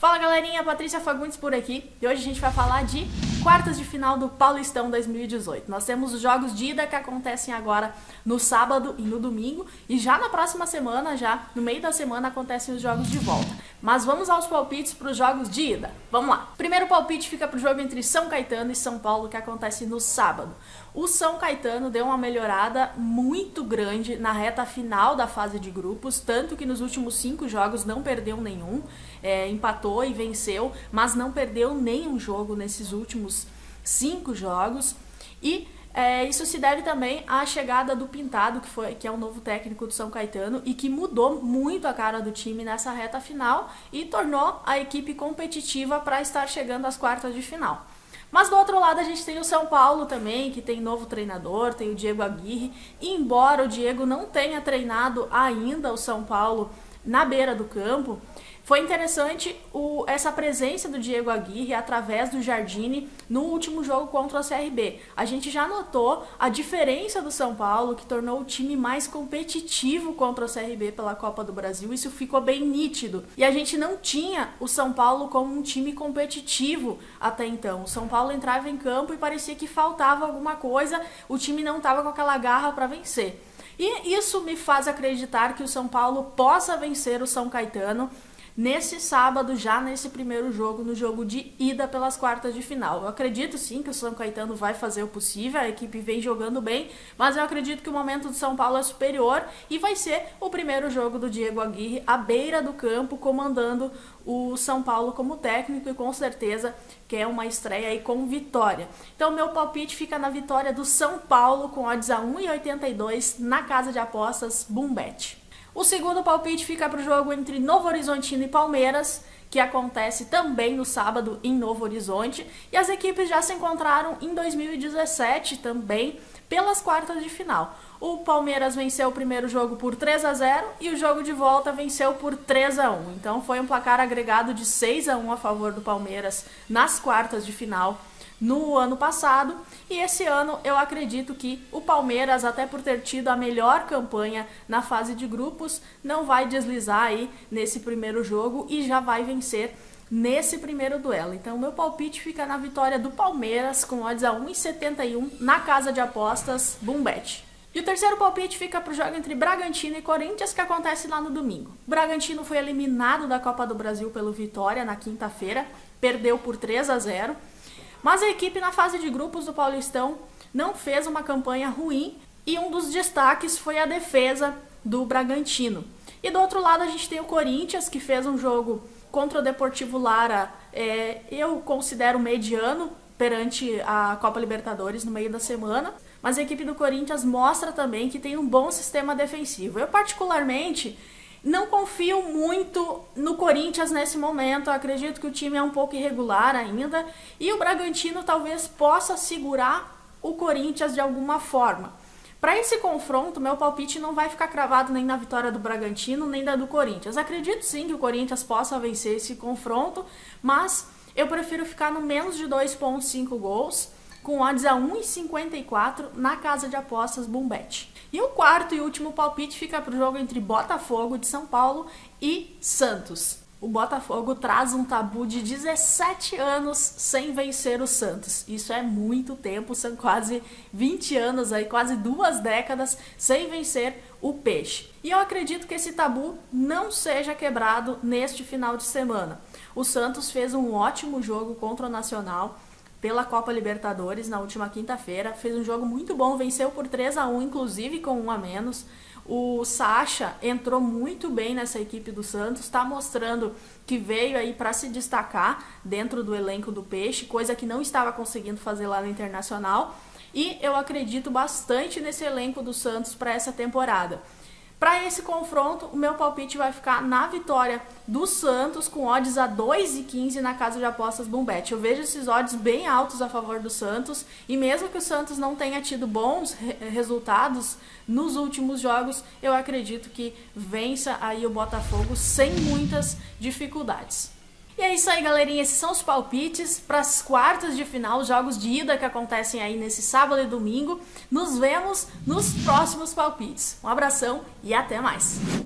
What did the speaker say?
Fala galerinha, Patrícia Fagundes por aqui e hoje a gente vai falar de quartas de final do Paulistão 2018. Nós temos os jogos de ida que acontecem agora no sábado e no domingo e já na próxima semana, já no meio da semana, acontecem os jogos de volta. Mas vamos aos palpites para os jogos de ida. Vamos lá. Primeiro palpite fica para o jogo entre São Caetano e São Paulo que acontece no sábado. O São Caetano deu uma melhorada muito grande na reta final da fase de grupos, tanto que nos últimos 5 jogos não perdeu nenhum, empatou e venceu, mas não perdeu nenhum jogo nesses últimos 5 jogos. E isso se deve também à chegada do Pintado, que é o novo técnico do São Caetano e que mudou muito a cara do time nessa reta final e tornou a equipe competitiva para estar chegando às quartas de final. Mas do outro lado a gente tem o São Paulo também, que tem novo treinador, tem o Diego Aguirre. E embora o Diego não tenha treinado ainda o São Paulo na beira do campo, foi interessante essa presença do Diego Aguirre através do Jardine no último jogo contra o CRB. A gente já notou a diferença do São Paulo, que tornou o time mais competitivo contra o CRB pela Copa do Brasil. Isso ficou bem nítido. E a gente não tinha o São Paulo como um time competitivo até então. O São Paulo entrava em campo e parecia que faltava alguma coisa, o time não estava com aquela garra para vencer. E isso me faz acreditar que o São Paulo possa vencer o São Caetano nesse sábado, já nesse primeiro jogo, no jogo de ida pelas quartas de final. Eu acredito sim que o São Caetano vai fazer o possível, a equipe vem jogando bem, mas eu acredito que o momento do São Paulo é superior e vai ser o primeiro jogo do Diego Aguirre à beira do campo, comandando o São Paulo como técnico e com certeza que é uma estreia aí com vitória. Então meu palpite fica na vitória do São Paulo com odds a 1,82 na casa de apostas Boombet. O segundo palpite fica para o jogo entre Novo Horizontino e Palmeiras, que acontece também no sábado em Novo Horizonte. E as equipes já se encontraram em 2017 também pelas quartas de final. O Palmeiras venceu o primeiro jogo por 3-0 e o jogo de volta venceu por 3-1. Então foi um placar agregado de 6-1 a favor do Palmeiras nas quartas de final no ano passado, e esse ano eu acredito que o Palmeiras, até por ter tido a melhor campanha na fase de grupos, não vai deslizar aí nesse primeiro jogo e já vai vencer nesse primeiro duelo. Então meu palpite fica na vitória do Palmeiras com odds a 1,71 na casa de apostas Boombet. E o terceiro palpite fica para o jogo entre Bragantino e Corinthians, que acontece lá no domingo. O Bragantino foi eliminado da Copa do Brasil pelo Vitória na quinta-feira, perdeu por 3-0. Mas a equipe na fase de grupos do Paulistão não fez uma campanha ruim e um dos destaques foi a defesa do Bragantino. E do outro lado a gente tem o Corinthians, que fez um jogo contra o Deportivo Lara, eu considero mediano perante a Copa Libertadores no meio da semana. Mas a equipe do Corinthians mostra também que tem um bom sistema defensivo. Eu particularmente não confio muito no Corinthians nesse momento, eu acredito que o time é um pouco irregular ainda e o Bragantino talvez possa segurar o Corinthians de alguma forma. Para esse confronto, meu palpite não vai ficar cravado nem na vitória do Bragantino, nem da do Corinthians. Acredito sim que o Corinthians possa vencer esse confronto, mas eu prefiro ficar no menos de 2,5 gols, com odds a 1,54 na casa de apostas Boombet. E o quarto e último palpite fica para o jogo entre Botafogo de São Paulo e Santos. O Botafogo traz um tabu de 17 anos sem vencer o Santos. Isso é muito tempo, são quase 20 anos, aí, quase 2 décadas sem vencer o Peixe. E eu acredito que esse tabu não seja quebrado neste final de semana. O Santos fez um ótimo jogo contra o Nacional pela Copa Libertadores na última quinta-feira, fez um jogo muito bom, venceu por 3-1, inclusive com 1 a menos. O Sacha entrou muito bem nessa equipe do Santos, está mostrando que veio aí para se destacar dentro do elenco do Peixe, coisa que não estava conseguindo fazer lá no Internacional, e eu acredito bastante nesse elenco do Santos para essa temporada. Para esse confronto, o meu palpite vai ficar na vitória do Santos com odds a 2,15 na casa de apostas Boombet. Eu vejo esses odds bem altos a favor do Santos e mesmo que o Santos não tenha tido bons resultados nos últimos jogos, eu acredito que vença aí o Botafogo sem muitas dificuldades. E é isso aí, galerinha, esses são os palpites para as quartas de final, os jogos de ida que acontecem aí nesse sábado e domingo. Nos vemos nos próximos palpites. Um abração e até mais!